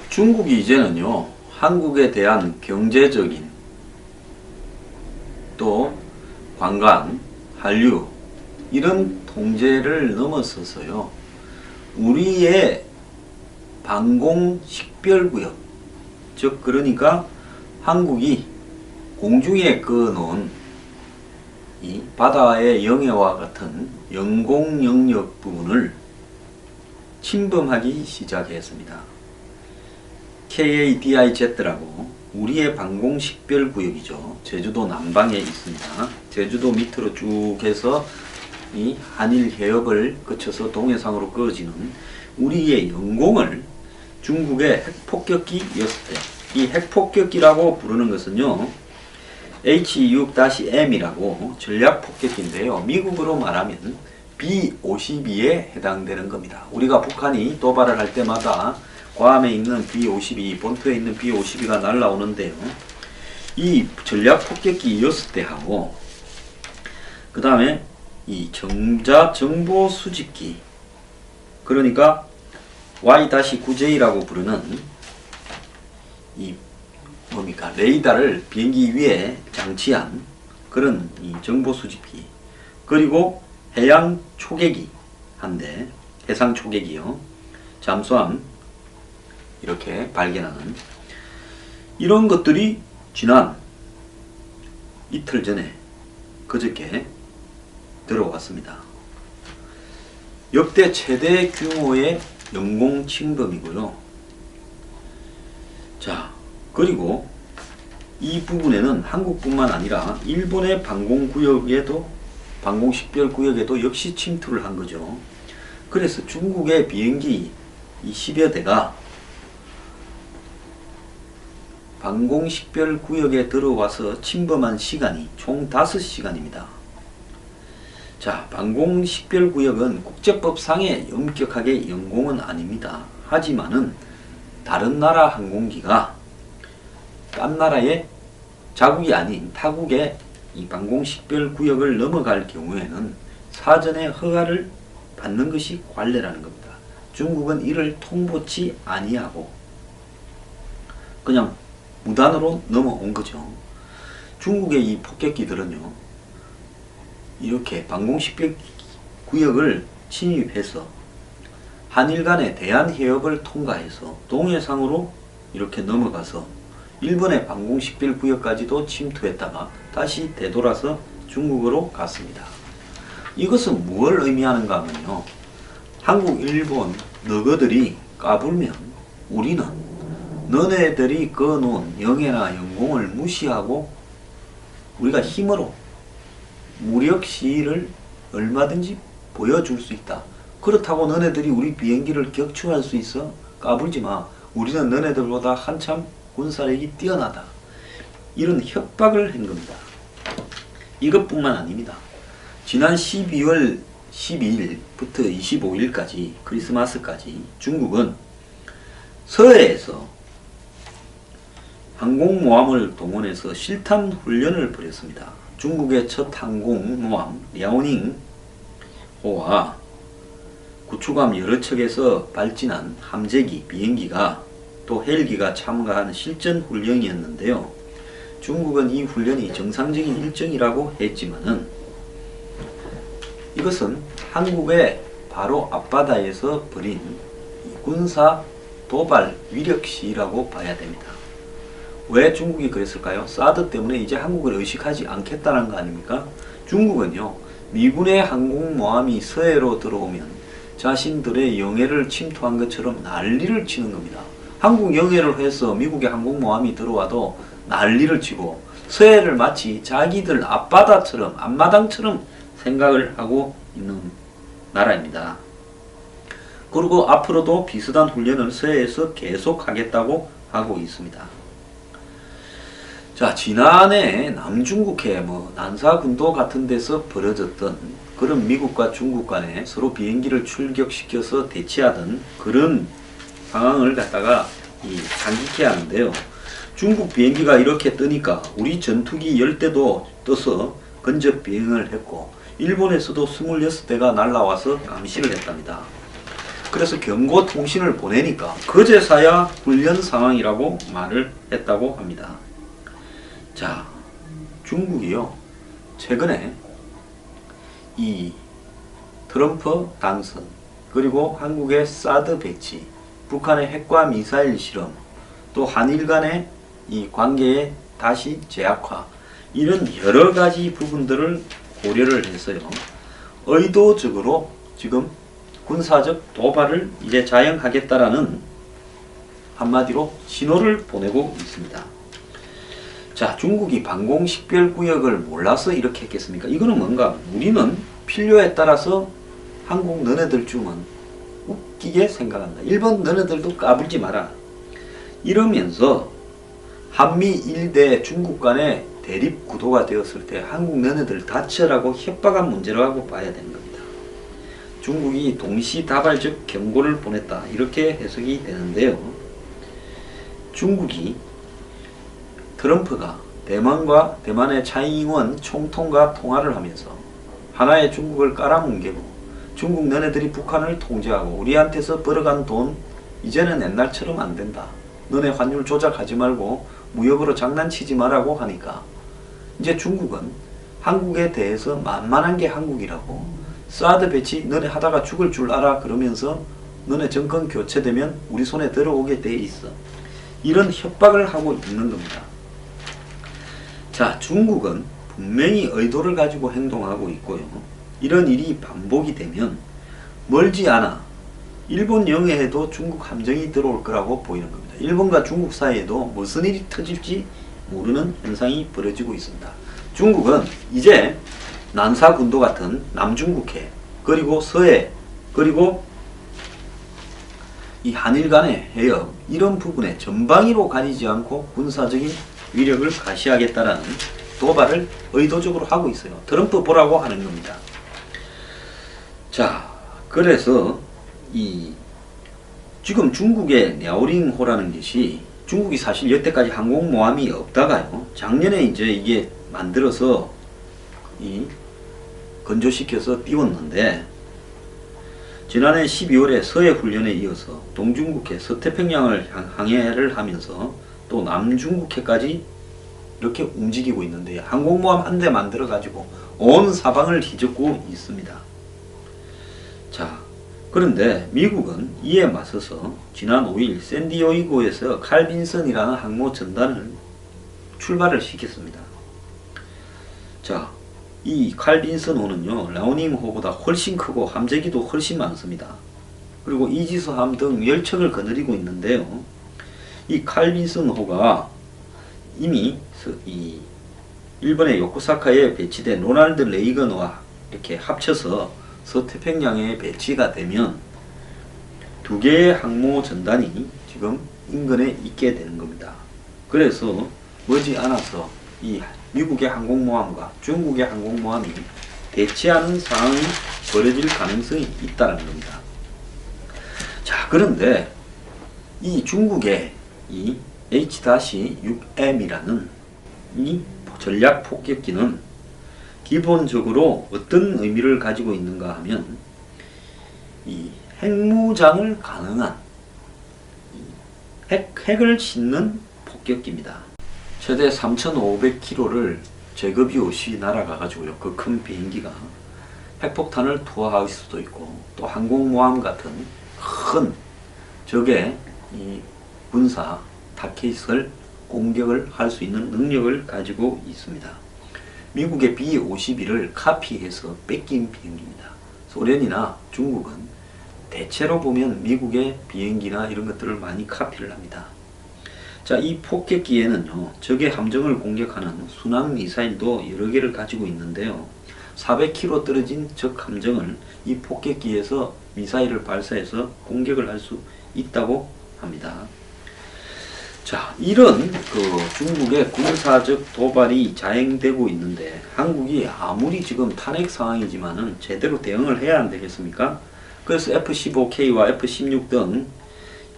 중국이 이제는요, 한국에 대한 경제적인 또 관광, 한류 이런 통제를 넘어서서요, 우리의 방공 식별구역, 즉 그러니까 한국이 공중에 그어놓은 이 바다의 영해와 같은 영공 영역 부분을 침범하기 시작했습니다. KADIZ라고 우리의 방공 식별구역이죠. 제주도 남방에 있습니다. 제주도 밑으로 쭉 해서 이 한일 해협을 거쳐서 동해상으로 그어지는 우리의 영공을 중국의 핵폭격기 6대, 이 핵폭격기라고 부르는 것은요, H6-M이라고 전략폭격기인데요. 미국으로 말하면 B-52에 해당되는 겁니다. 우리가 북한이 도발을 할 때마다 괌에 있는 B-52, 본토에 있는 B-52가 날라오는데요. 이 전략폭격기 6대하고 그 다음에 이 정자 정보수집기, 그러니까 Y-9J라고 부르는 이 뭡니까, 레이더를 비행기 위에 장치한 그런 이 정보수집기, 그리고 해양 초계기 한 대, 해상 초계기요, 잠수함 이렇게 발견하는 이런 것들이 지난 이틀 전에 그저께 들어왔습니다. 역대 최대 규모의 영공 침범이고요. 자, 그리고 이 부분에는 한국뿐만 아니라 일본의 방공구역에도, 방공식별구역에도 역시 침투를 한 거죠. 그래서 중국의 비행기 이 10여 대가 방공식별구역에 들어와서 침범한 시간이 총 5시간입니다. 자, 방공식별구역은 국제법상의 엄격하게 영공은 아닙니다. 하지만은 다른 나라 항공기가 딴 나라의 자국이 아닌 타국의 이 방공식별구역을 넘어갈 경우에는 사전에 허가를 받는 것이 관례라는 겁니다. 중국은 이를 통보치 아니하고 그냥 무단으로 넘어온 거죠. 중국의 이 폭격기들은요, 이렇게 방공식별구역을 침입해서 한일 간의 대한해협을 통과해서 동해상으로 이렇게 넘어가서 일본의 방공식별구역까지도 침투했다가 다시 되돌아서 중국으로 갔습니다. 이것은 무엇을 의미하는가 하면요, 한국, 일본 너거들이 까불면 우리는 너네들이 그어놓은 영해나 영공을 무시하고 우리가 힘으로 무력 시위를 얼마든지 보여줄 수 있다. 그렇다고 너네들이 우리 비행기를 격추할 수 있어? 까불지 마. 우리는 너네들보다 한참 군사력이 뛰어나다. 이런 협박을 한 겁니다. 이것뿐만 아닙니다. 지난 12월 12일부터 25일까지 크리스마스까지 중국은 서해에서 항공모함을 동원해서 실탄 훈련을 벌였습니다. 중국의 첫 항공모함 랴오닝호와 구축함 여러 척에서 발진한 함재기, 비행기가 또 헬기가 참가한 실전 훈련이었는데요. 중국은 이 훈련이 정상적인 일정이라고 했지만은 이것은 한국의 바로 앞바다에서 벌인 군사 도발 위력 시위라고 봐야 됩니다. 왜 중국이 그랬을까요? 사드 때문에 이제 한국을 의식하지 않겠다는 거 아닙니까? 중국은요, 미군의 항공모함이 서해로 들어오면 자신들의 영해를 침투한 것처럼 난리를 치는 겁니다. 한국 영해를 해서 미국의 항공모함이 들어와도 난리를 치고 서해를 마치 자기들 앞바다처럼, 앞마당처럼 생각을 하고 있는 나라입니다. 그리고 앞으로도 비슷한 훈련을 서해에서 계속하겠다고 하고 있습니다. 자, 지난해 남중국해 난사군도 같은 데서 벌어졌던 그런 미국과 중국 간에 서로 비행기를 출격시켜서 대치하던 그런 상황을 갖다가 상기케 하는데요. 중국 비행기가 이렇게 뜨니까 우리 전투기 10대도 떠서 근접 비행을 했고 일본에서도 26대가 날라와서 감시를 했답니다. 그래서 경고 통신을 보내니까 그제서야 훈련 상황이라고 말을 했다고 합니다. 자, 중국이요, 최근에 이 트럼프 당선, 그리고 한국의 사드 배치, 북한의 핵과 미사일 실험, 또 한일 간의 이 관계의 다시 재약화, 이런 여러 가지 부분들을 고려를 해서요, 의도적으로 지금 군사적 도발을 이제 자행하겠다라는, 한마디로 신호를 보내고 있습니다. 자, 중국이 방공식별구역을 몰라서 이렇게 했겠습니까? 이거는 뭔가, 우리는 필요에 따라서 한국 너네들 주면 웃기게 생각한다. 일본 너네들도 까불지 마라. 이러면서 한미 일대 중국 간의 대립 구도가 되었을 때 한국 너네들 다쳐라고 협박한 문제라고 봐야 되는 겁니다. 중국이 동시다발적 경고를 보냈다, 이렇게 해석이 되는데요. 중국이, 트럼프가 대만의 차이잉원 총통과 통화를 하면서 하나의 중국을 깔아뭉개고, 중국 너네들이 북한을 통제하고 우리한테서 벌어간 돈 이제는 옛날처럼 안 된다, 너네 환율 조작하지 말고 무역으로 장난치지 말라고 하니까 이제 중국은 한국에 대해서 만만한 게 한국이라고, 사드 배치 너네 하다가 죽을 줄 알아, 그러면서 너네 정권 교체되면 우리 손에 들어오게 돼 있어, 이런 협박을 하고 있는 겁니다. 자, 중국은 분명히 의도를 가지고 행동하고 있고요, 이런 일이 반복이 되면 멀지 않아 일본 영해에도 중국 함정이 들어올 거라고 보이는 겁니다. 일본과 중국 사이에도 무슨 일이 터질지 모르는 현상이 벌어지고 있습니다. 중국은 이제 난사군도 같은 남중국해, 그리고 서해, 그리고 이 한일 간의 해역, 이런 부분에 전방위로 가리지 않고 군사적인 위력을 가시하겠다라는 도발을 의도적으로 하고 있어요. 트럼프 보라고 하는 겁니다. 자, 그래서 지금 중국의 랴오링호라는 것이, 중국이 사실 여태까지 항공모함이 없다가요, 작년에 이제 이게 만들어서 건조시켜서 띄웠는데, 지난해 12월에 서해 훈련에 이어서 동중국해, 서태평양을 항해를 하면서 또 남중국해까지 이렇게 움직이고 있는데, 항공모함 한 대 만들어 가지고 온 사방을 휘젓고 있습니다. 자, 그런데 미국은 이에 맞서서 지난 5일 샌디에이고에서 칼빈슨이라는 항모 전단을 출발을 시켰습니다. 자, 이 칼빈슨호는요, 라오닝호보다 훨씬 크고 함재기도 훨씬 많습니다. 그리고 이지스함 등 10척을 거느리고 있는데요, 이 칼빈슨호가 이미 이 일본의 요코사카에 배치된 로널드 레이건호와 이렇게 합쳐서 서태평양에 배치가 되면 두 개의 항모 전단이 지금 인근에 있게 되는 겁니다. 그래서 머지않아서 이 미국의 항공모함과 중국의 항공모함이 대치하는 상황이 벌어질 가능성이 있다는 겁니다. 자, 그런데 이 중국의 이 H-6M이라는 이 전략 폭격기는 기본적으로 어떤 의미를 가지고 있는가 하면, 이 핵무장을 가능한 핵을 싣는 폭격기입니다. 최대 3,500km를 제급이 없이 날아가가지고요, 그 큰 비행기가 핵폭탄을 투하할 수도 있고, 또 항공모함 같은 큰 적의 이 군사 타켓을 공격을 할 수 있는 능력을 가지고 있습니다. 미국의 B-51을 카피해서 뺏긴 비행기입니다. 소련이나 중국은 대체로 보면 미국의 비행기나 이런 것들을 많이 카피를 합니다. 자, 이 폭격기에는요, 적의 함정을 공격하는 순항 미사일도 여러 개를 가지고 있는데요, 400km 떨어진 적 함정을 이 폭격기에서 미사일을 발사해서 공격을 할 수 있다고 합니다. 자, 이런 중국의 군사적 도발이 자행되고 있는데, 한국이 아무리 지금 탄핵 상황이지만은 제대로 대응을 해야 안 되겠습니까? 그래서 F-15K와 F-16 등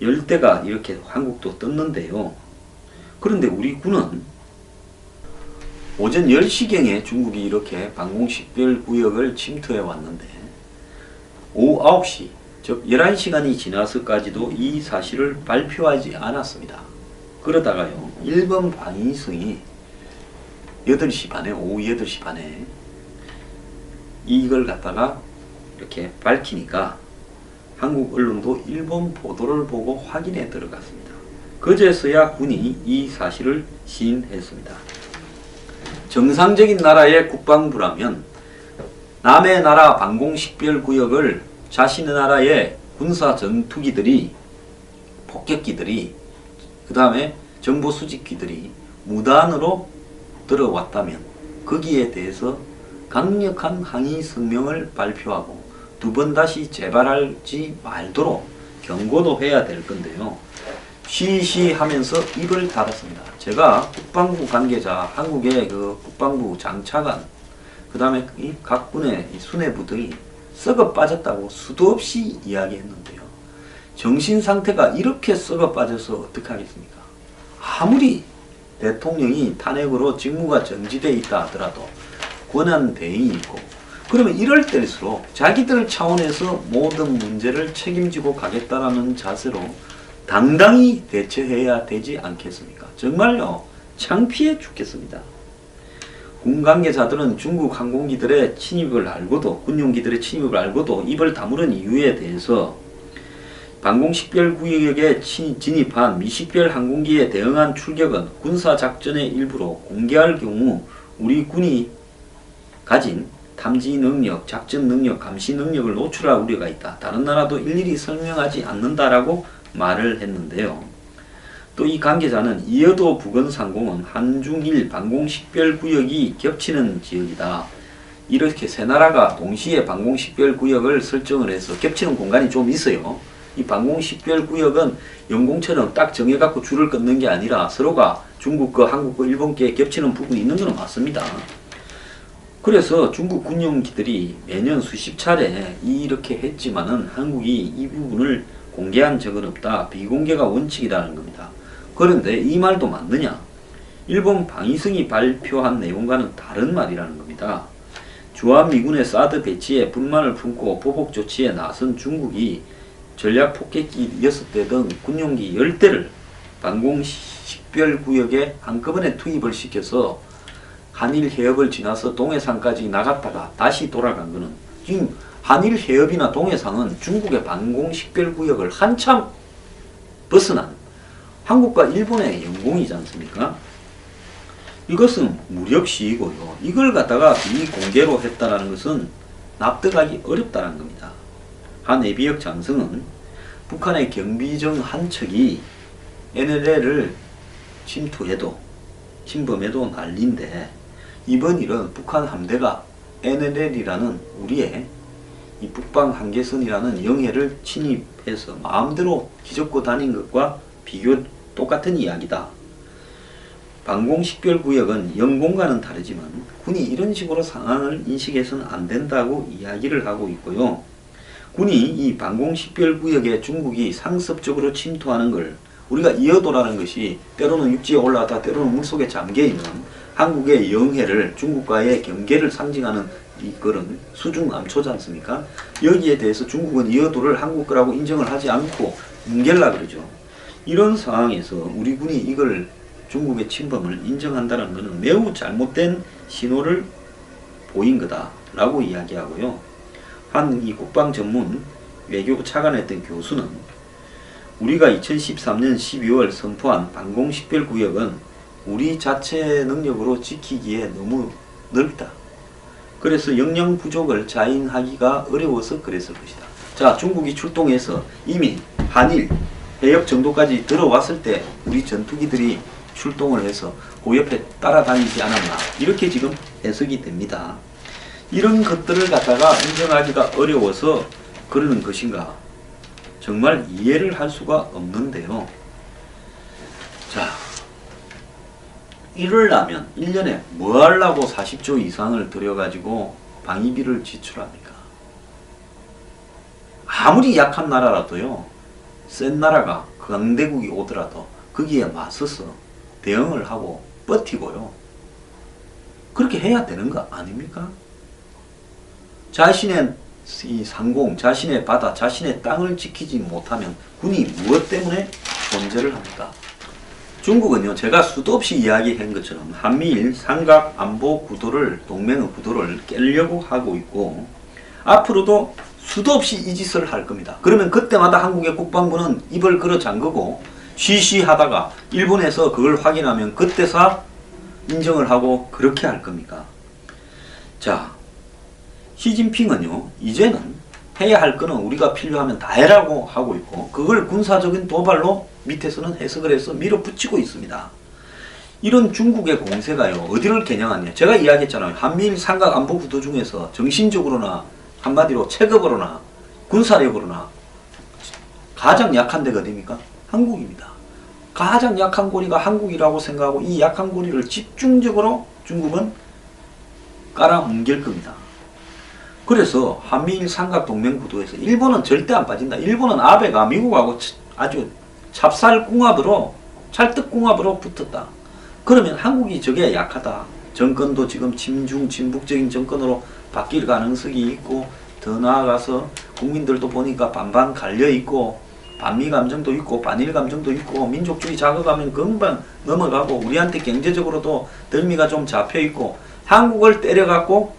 10대가 이렇게 한국도 떴는데요. 그런데 우리 군은 오전 10시경에 중국이 이렇게 방공식별 구역을 침투해 왔는데, 오후 9시 즉 11시간이 지나서까지도 이 사실을 발표하지 않았습니다. 그러다가요, 일본 방위성이 8시 반에, 오후 8시 반에 이걸 갖다가 이렇게 밝히니까 한국 언론도 일본 보도를 보고 확인에 들어갔습니다. 그제서야 군이 이 사실을 시인했습니다. 정상적인 나라의 국방부라면 남의 나라 방공식별구역을 자신의 나라의 군사 전투기들이, 폭격기들이, 그 다음에 정보 수집기들이 무단으로 들어왔다면 거기에 대해서 강력한 항의 성명을 발표하고 두 번 다시 재발하지 말도록 경고도 해야 될 건데요. 시시하면서 입을 닫았습니다. 제가 국방부 관계자, 한국의 그 국방부 장차관, 그 다음에 각 군의 수뇌부들이 썩어 빠졌다고 수도 없이 이야기했는데요. 정신 상태가 이렇게 썩어 빠져서 어떡하겠습니까? 아무리 대통령이 탄핵으로 직무가 정지되어 있다 하더라도 권한 대행이 있고, 그러면 이럴 때일수록 자기들 차원에서 모든 문제를 책임지고 가겠다라는 자세로 당당히 대처해야 되지 않겠습니까? 정말요, 창피해 죽겠습니다. 군 관계자들은 중국 항공기들의 침입을 알고도, 군용기들의 침입을 알고도 입을 다무는 이유에 대해서 방공식별구역에 진입한 미식별 항공기에 대응한 출격은 군사작전의 일부로 공개할 경우 우리 군이 가진 탐지 능력, 작전 능력, 감시 능력을 노출할 우려가 있다. 다른 나라도 일일이 설명하지 않는다라고 말을 했는데요. 또 이 관계자는 이어도 북언상공은 한중일 방공식별구역이 겹치는 지역이다. 이렇게 세 나라가 동시에 방공식별구역을 설정을 해서 겹치는 공간이 좀 있어요. 이 방공식별구역은 영공처럼 딱 정해갖고 줄을 끊는 게 아니라 서로가 중국 거, 한국 거, 일본 게 겹치는 부분이 있는 건 맞습니다. 그래서 중국 군용기들이 매년 수십 차례 이렇게 했지만은 한국이 이 부분을 공개한 적은 없다. 비공개가 원칙이라는 겁니다. 그런데 이 말도 맞느냐? 일본 방위성이 발표한 내용과는 다른 말이라는 겁니다. 주한미군의 사드 배치에 불만을 품고 보복 조치에 나선 중국이 전략 폭격기 6대 등 군용기 10대를 방공식별구역에 한꺼번에 투입을 시켜서 한일 해협을 지나서 동해상까지 나갔다가 다시 돌아간 거는, 지금 한일 해협이나 동해상은 중국의 방공식별구역을 한참 벗어난 한국과 일본의 영공이지 않습니까? 이것은 무력 시위고요. 이걸 갖다가 비공개로 했다는 것은 납득하기 어렵다는 겁니다. 한 예비역 장성은 북한의 경비정 한 척이 NLL을 침범해도 난리인데, 이번 일은 북한 함대가 NLL이라는 우리의 이 북방 한계선이라는 영해를 침입해서 마음대로 뒤덮고 다닌 것과 똑같은 이야기다. 방공식별구역은 영공과는 다르지만 군이 이런 식으로 상황을 인식해서는 안 된다고 이야기를 하고 있고요. 군이 이 방공식별구역에 중국이 상습적으로 침투하는 걸 우리가 이어도라는 것이 때로는 육지에 올라갔다 때로는 물속에 잠겨있는 한국의 영해를 중국과의 경계를 상징하는 이 그런 수중암초지 않습니까? 여기에 대해서 중국은 이어도를 한국 거라고 인정을 하지 않고 뭉갤라 그러죠. 이런 상황에서 우리 군이 이걸 중국의 침범을 인정한다는 것은 매우 잘못된 신호를 보인 거다라고 이야기하고요. 한 이 국방 전문 외교부 차관했던 교수는 우리가 2013년 12월 선포한 방공식별구역은 우리 자체 능력으로 지키기에 너무 넓다. 그래서 역량 부족을 자인하기가 어려워서 그랬을 것이다. 자, 중국이 출동해서 이미 한일 해협 정도까지 들어왔을 때 우리 전투기들이 출동을 해서 그 옆에 따라다니지 않았나, 이렇게 지금 해석이 됩니다. 이런 것들을 갖다가 인정하기가 어려워서 그러는 것인가, 정말 이해를 할 수가 없는데요. 자, 이러려면 1년에 뭐 하려고 40조 이상을 들여가지고 방위비를 지출합니까? 아무리 약한 나라라도요, 센 나라가 강대국이 오더라도 거기에 맞서서 대응을 하고 버티고요. 그렇게 해야 되는 거 아닙니까? 자신의 이 상공, 자신의 바다, 자신의 땅을 지키지 못하면 군이 무엇 때문에 존재를 합니까? 중국은요, 제가 수도 없이 이야기한 것처럼 한미일 삼각 안보 구도를, 동맹의 구도를 깨려고 하고 있고, 앞으로도 수도 없이 이 짓을 할 겁니다. 그러면 그때마다 한국의 국방부는 입을 걸어 잠그고 쉬쉬하다가 일본에서 그걸 확인하면 그때서 인정을 하고 그렇게 할 겁니까? 자, 시진핑은요, 이제는 해야 할 거는 우리가 필요하면 다 해라고 하고 있고, 그걸 군사적인 도발로 밑에서는 해석을 해서 밀어붙이고 있습니다. 이런 중국의 공세가요, 어디를 겨냥하냐. 제가 이야기했잖아요. 한미일 삼각 안보 구도 중에서 정신적으로나 한마디로 체급으로나 군사력으로나 가장 약한 데가 어디입니까? 한국입니다. 가장 약한 고리가 한국이라고 생각하고 이 약한 고리를 집중적으로 중국은 깔아뭉갤 겁니다. 그래서 한미일 삼각 동맹 구도에서 일본은 절대 안 빠진다. 일본은 아베가 미국하고 아주 찹쌀궁합으로, 찰떡궁합으로 붙었다. 그러면 한국이 저게 약하다. 정권도 지금 친북적인 정권으로 바뀔 가능성이 있고, 더 나아가서 국민들도 보니까 반반 갈려있고, 반미 감정도 있고, 반일 감정도 있고, 민족주의 자극하면 금방 넘어가고, 우리한테 경제적으로도 덜미가 좀 잡혀있고, 한국을 때려갖고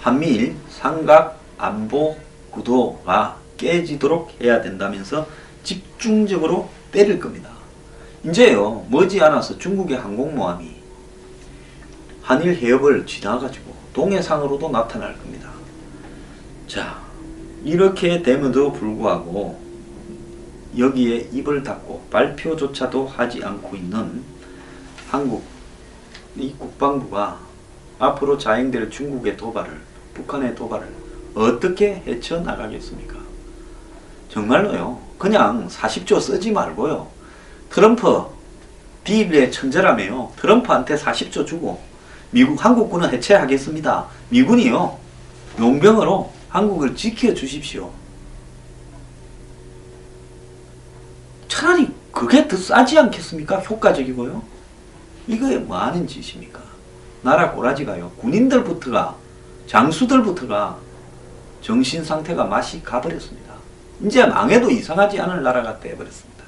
한미일 삼각 안보 구도가 깨지도록 해야 된다면서 집중적으로 때릴 겁니다. 이제요, 머지않아서 중국의 항공모함이 한일 해협을 지나가지고 동해상으로도 나타날 겁니다. 자, 이렇게 됨에도 불구하고 여기에 입을 닫고 발표조차도 하지 않고 있는 한국 이 국방부가 앞으로 자행될 중국의 도발을, 북한의 도발을 어떻게 헤쳐나가겠습니까? 정말로요, 그냥 40조 쓰지 말고요, 트럼프 비밀의 천재라며요, 트럼프한테 40조 주고 미국 한국군은 해체하겠습니다. 미군이요, 용병으로 한국을 지켜주십시오. 차라리 그게 더 싸지 않겠습니까? 효과적이고요. 이거에 뭐 하는 짓입니까? 나라 꼬라지가요, 군인들부터가, 장수들부터가 정신 상태가 맛이 가버렸습니다. 이제 망해도 이상하지 않을 나라가 돼버렸습니다.